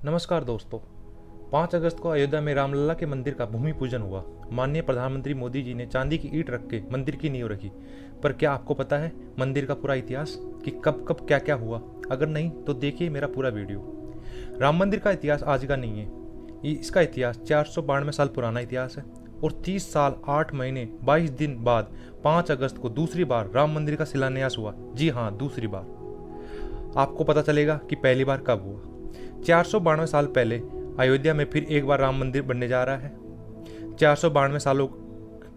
नमस्कार दोस्तों। 5 अगस्त को अयोध्या में रामलला के मंदिर का भूमि पूजन हुआ। माननीय प्रधानमंत्री मोदी जी ने चांदी की ईंट रख के मंदिर की नींव रखी। पर क्या आपको पता है मंदिर का पूरा इतिहास कि कब कब क्या क्या हुआ? अगर नहीं तो देखिए मेरा पूरा वीडियो। राम मंदिर का इतिहास आज का नहीं है। इसका इतिहास 492 साल पुराना इतिहास है और 30 साल 8 महीने 22 दिन बाद 5 अगस्त को दूसरी बार राम मंदिर का शिलान्यास हुआ। जी हाँ, दूसरी बार। आपको पता चलेगा कि पहली बार कब हुआ। 492 साल पहले अयोध्या में फिर एक बार राम मंदिर बनने जा रहा है। 492 सालों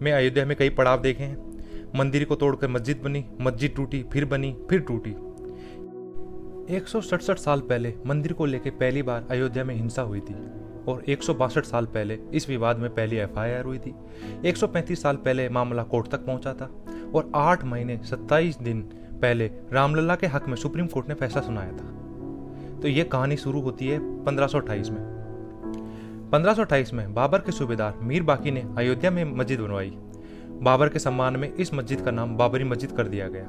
में अयोध्या में कई पड़ाव देखे हैं। मंदिर को तोड़कर मस्जिद बनी, मस्जिद टूटी, फिर बनी, फिर टूटी। 167 साल पहले मंदिर को लेकर पहली बार अयोध्या में हिंसा हुई थी और 162 साल पहले इस विवाद में पहली एफआईआर हुई थी। 135 साल पहले मामला कोर्ट तक पहुंचा था और 8 महीने 27 दिन पहले रामलला के हक में सुप्रीम कोर्ट ने फैसला सुनाया था। तो ये कहानी शुरू होती है 1528 में। 1528 में बाबर के सूबेदार मीर बाकी ने अयोध्या में मस्जिद बनवाई। बाबर के सम्मान में इस मस्जिद का नाम बाबरी मस्जिद कर दिया गया।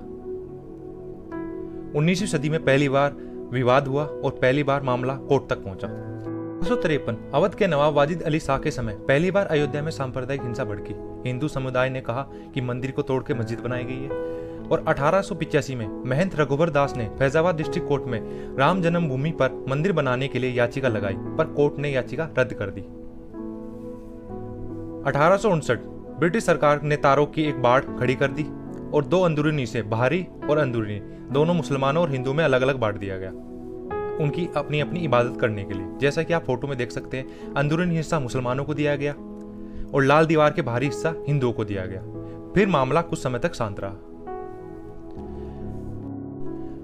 19वीं सदी में पहली बार विवाद हुआ और पहली बार मामला कोर्ट तक पहुंचा। 1953 अवध के नवाब वाजिद अली शाह के समय पहली बार अयोध्या में सांप्रदायिक हिंसा भड़की। हिंदू समुदाय ने कहा कि मंदिर को तोड़ के मस्जिद बनाई गई है और 1885 में महंत रघुवर दास ने फैजाबाद डिस्ट्रिक्ट कोर्ट में राम जन्मभूमि पर मंदिर बनाने के लिए याचिका लगाई, पर कोर्ट ने याचिका रद्द कर दी। 1859 ब्रिटिश सरकार ने तारों की एक बाड़ खड़ी कर दी और दो अंदरूनी से बाहरी और अंदरूनी दोनों मुसलमानों और हिंदुओं में अलग अलग बांट दिया गया, उनकी अपनी अपनी इबादत करने के लिए। जैसा कि आप फोटो में देख सकते हैं, अंदरूनी हिस्सा मुसलमानों को दिया गया और लाल दीवार के बाहरी हिस्सा हिंदुओं को दिया गया। फिर मामला कुछ समय तक शांत रहा।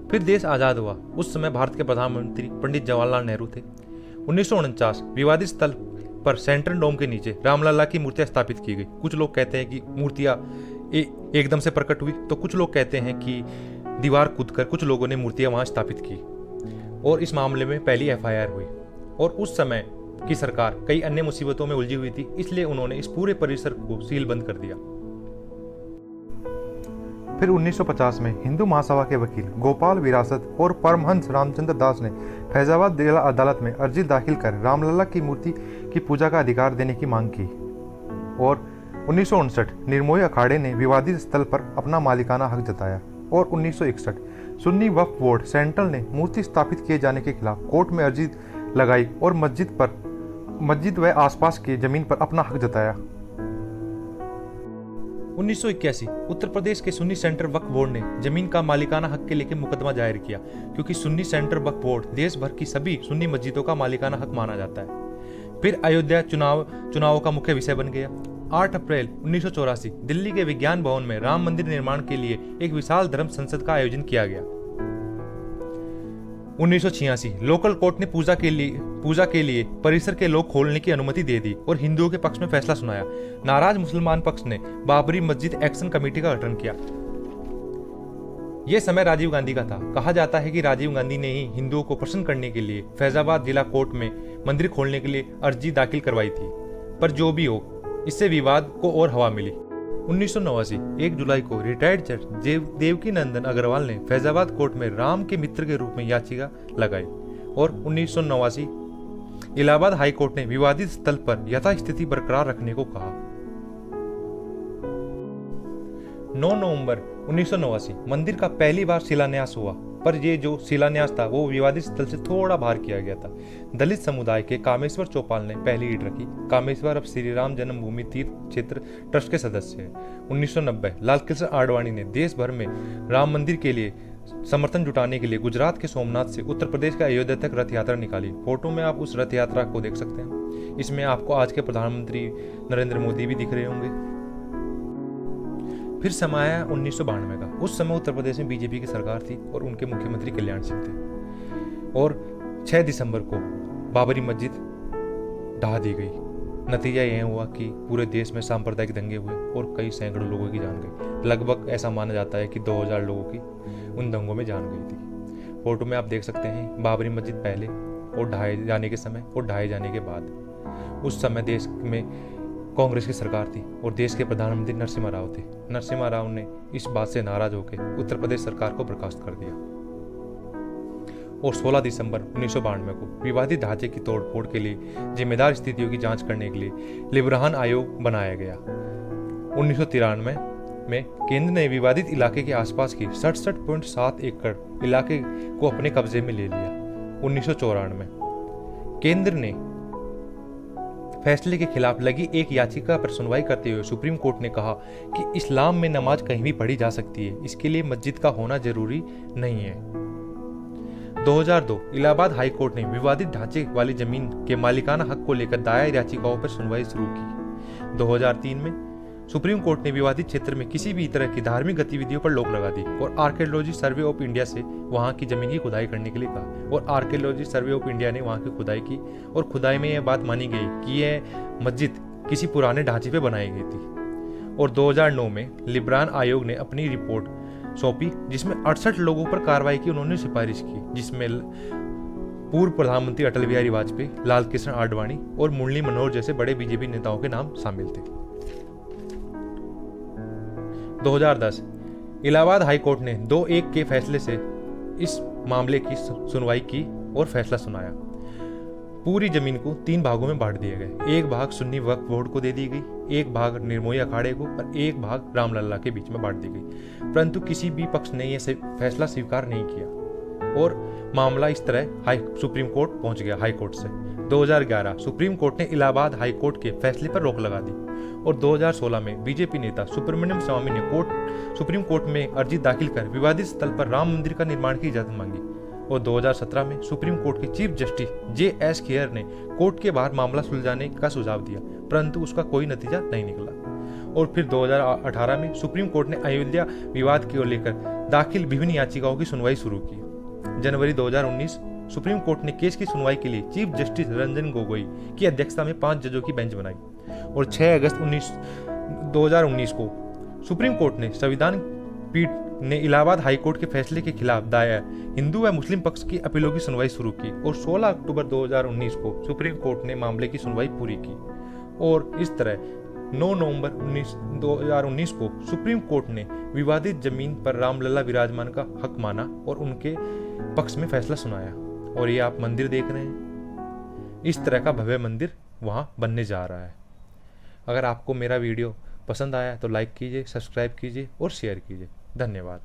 फिर देश आजाद हुआ। उस समय भारत के प्रधानमंत्री पंडित जवाहरलाल नेहरू थे। 1949 विवादित स्थल पर सेंट्रल डोम के नीचे रामलला की मूर्तियां स्थापित की गई। कुछ लोग कहते हैं कि मूर्तियां एकदम से प्रकट हुई, तो कुछ लोग कहते हैं कि दीवार कूदकर कुछ लोगों ने मूर्तियां वहां स्थापित की और इस मामले में पहली एफआईआर हुई। और उस समय की सरकार कई अन्य मुसीबतों में उलझी हुई थी, इसलिए उन्होंने इस पूरे परिसर को सील बंद कर दिया। फिर 1950 में हिंदू महासभा के वकील गोपाल विरासत और परमहंस रामचंद्र दास ने फैजाबाद जिला अदालत में अर्जी दाखिल कर रामलला की मूर्ति की पूजा का अधिकार देने की मांग की और 1959 निर्मोही अखाड़े ने विवादित स्थल पर अपना मालिकाना हक जताया और 1961 सुन्नी वक्फ बोर्ड सेंट्रल ने मूर्ति स्थापित किए जाने के खिलाफ कोर्ट में अर्जी लगाई और मस्जिद व आसपास की जमीन पर अपना हक जताया। 1981 उत्तर प्रदेश के सुन्नी सेंटर वक्फ बोर्ड ने जमीन का मालिकाना हक के लेकर मुकदमा दायर किया, क्योंकि सुन्नी सेंटर वक्फ बोर्ड देश भर की सभी सुन्नी मस्जिदों का मालिकाना हक माना जाता है। फिर अयोध्या चुनाव का मुख्य विषय बन गया। 8 अप्रैल 1984 दिल्ली के विज्ञान भवन में राम मंदिर निर्माण के लिए एक विशाल धर्म संसद का आयोजन किया गया। 1986 लोकल कोर्ट ने पूजा के लिए परिसर के लोग खोलने की अनुमति दे दी और हिंदुओं के पक्ष में फैसला सुनाया। नाराज मुसलमान पक्ष ने बाबरी मस्जिद एक्शन कमेटी का गठन किया। यह समय राजीव गांधी का था। कहा जाता है कि राजीव गांधी ने ही हिंदुओं को प्रसन्न करने के लिए फैजाबाद जिला कोर्ट में मंदिर खोलने के लिए अर्जी दाखिल करवाई थी। पर जो भी हो, इससे विवाद को और हवा मिली। 1989 1 जुलाई को रिटायर्ड जज देवकी नंदन अग्रवाल ने फैजाबाद कोर्ट में राम के मित्र के रूप में याचिका लगाई और 1989 इलाहाबाद हाई कोर्ट ने विवादित स्थल पर यथास्थिति बरकरार रखने को कहा। 9 नवंबर 1989 मंदिर का पहली बार शिलान्यास हुआ, पर ये जो शिलान्यास था वो विवादित स्थल से थोड़ा बाहर किया गया था। दलित समुदाय के कामेश्वर चौपाल ने पहली ईंट रखी। कामेश्वर अब श्री राम जन्मभूमि तीर्थ क्षेत्र ट्रस्ट के सदस्य हैं। 1990 लालकृष्ण आडवाणी ने देश भर में राम मंदिर के लिए समर्थन जुटाने के लिए गुजरात के सोमनाथ से उत्तर प्रदेश के अयोध्या तक रथ यात्रा निकाली। फोटो में आप उस रथ यात्रा को देख सकते हैं। इसमें आपको आज के प्रधानमंत्री नरेंद्र मोदी भी दिख रहे होंगे। फिर समय आया 1992 का। उस समय उत्तर प्रदेश में बीजेपी की सरकार थी और उनके मुख्यमंत्री कल्याण सिंह थे और 6 दिसंबर को बाबरी मस्जिद ढहा दी गई। नतीजा यह हुआ कि पूरे देश में सांप्रदायिक दंगे हुए और कई सैकड़ों लोगों की जान गई। लगभग ऐसा माना जाता है कि 2000 लोगों की उन दंगों में जान गई थी। फोटो में आप देख सकते हैं बाबरी मस्जिद पहले और ढहाए जाने के समय और ढहाए जाने के बाद। उस समय देश में कांग्रेस की सरकार थी और देश के प्रधानमंत्री नरसिम्हा राव थे। नरसिम्हा राव ने इस बात से नाराज होकर उत्तर प्रदेश सरकार को बर्खास्त कर दिया। और 16 दिसंबर 1992 को विवादित ढांचे की तोड़फोड़ के लिए जिम्मेदार स्थितियों की जांच करने के लिए लिब्रान आयोग बनाया गया। 1993 में केंद्र ने विवादित इलाके के आसपास की 67.7 एकड़ इलाके को अपने कब्जे में ले लिया। 1994 में केंद्र ने फैसले के खिलाफ लगी एक याचिका पर सुनवाई करते हुए सुप्रीम कोर्ट ने कहा कि इस्लाम में नमाज कहीं भी पढ़ी जा सकती है, इसके लिए मस्जिद का होना जरूरी नहीं है। 2002 इलाहाबाद हाई कोर्ट ने विवादित ढांचे वाली जमीन के मालिकाना हक को लेकर दायर याचिकाओं पर सुनवाई शुरू की। 2003 में सुप्रीम कोर्ट ने विवादित क्षेत्र में किसी भी तरह की धार्मिक गतिविधियों पर रोक लगा दी और आर्कियोलॉजी सर्वे ऑफ इंडिया से वहां की जमीन की खुदाई करने के लिए कहा। और आर्कियोलॉजी सर्वे ऑफ इंडिया ने वहां की खुदाई की और खुदाई में यह बात मानी गई कि यह मस्जिद किसी पुराने ढांचे पर बनाई गई थी। और 2009 में लिब्रान आयोग ने अपनी रिपोर्ट सौंपी जिसमें 68 लोगों पर कार्रवाई की उन्होंने सिफारिश की, जिसमें पूर्व प्रधानमंत्री अटल बिहारी वाजपेयी, लाल कृष्ण आडवाणी और मुरली मनोहर जैसे बड़े बीजेपी नेताओं के नाम शामिल थे। 2010 इलाहाबाद हाई कोर्ट ने 2-1 के फैसले से इस मामले की सुनवाई की और फैसला सुनाया। पूरी जमीन को 3 भागों में बांट दिए गए। एक भाग सुन्नी वक्फ बोर्ड को दे दी गई, एक भाग निर्मोही अखाड़े को और एक भाग रामलल्ला के बीच में बांट दी गई। परंतु किसी भी पक्ष ने यह फैसला स्वीकार नहीं किया और मामला इस तरह सुप्रीम कोर्ट पहुंच गया हाई कोर्ट से। 2011 सुप्रीम कोर्ट ने इलाहाबाद हाई कोर्ट के फैसले पर रोक लगा दी और 2016 में बीजेपी नेता सुब्रमण्यम स्वामी ने सुप्रीम कोर्ट में अर्जी दाखिल कर विवादित स्थल पर राम मंदिर का निर्माण की इजाजत मांगी। और 2017 में सुप्रीम कोर्ट के चीफ जस्टिस J.S. खेयर ने कोर्ट के बाहर मामला सुलझाने का सुझाव दिया, परंतु उसका कोई नतीजा नहीं निकला। और फिर 2018 में सुप्रीम कोर्ट ने अयोध्या विवाद को लेकर दाखिल विभिन्न याचिकाओं की सुनवाई शुरू की। जनवरी 2019 सुप्रीम कोर्ट ने केस की सुनवाई के लिए चीफ जस्टिस रंजन गोगोई की अध्यक्षता में 5 जजों की बेंच बनाई। और 6 अगस्त 2019 को सुप्रीम कोर्ट ने संविधान पीठ ने इलाहाबाद हाई कोर्ट के फैसले के खिलाफ दायर हिंदू व मुस्लिम पक्ष की अपीलों की सुनवाई शुरू की और 16 अक्टूबर 2019 को सुप्रीम कोर्ट ने मामले की सुनवाई पूरी की। और इस तरह 9 नवंबर 2019 को सुप्रीम कोर्ट ने विवादित जमीन पर रामलला विराजमान का हक माना और उनके पक्ष में फैसला सुनाया। और ये आप मंदिर देख रहे हैं, इस तरह का भव्य मंदिर वहां बनने जा रहा है। अगर आपको मेरा वीडियो पसंद आया तो लाइक कीजिए, सब्सक्राइब कीजिए और शेयर कीजिए। धन्यवाद।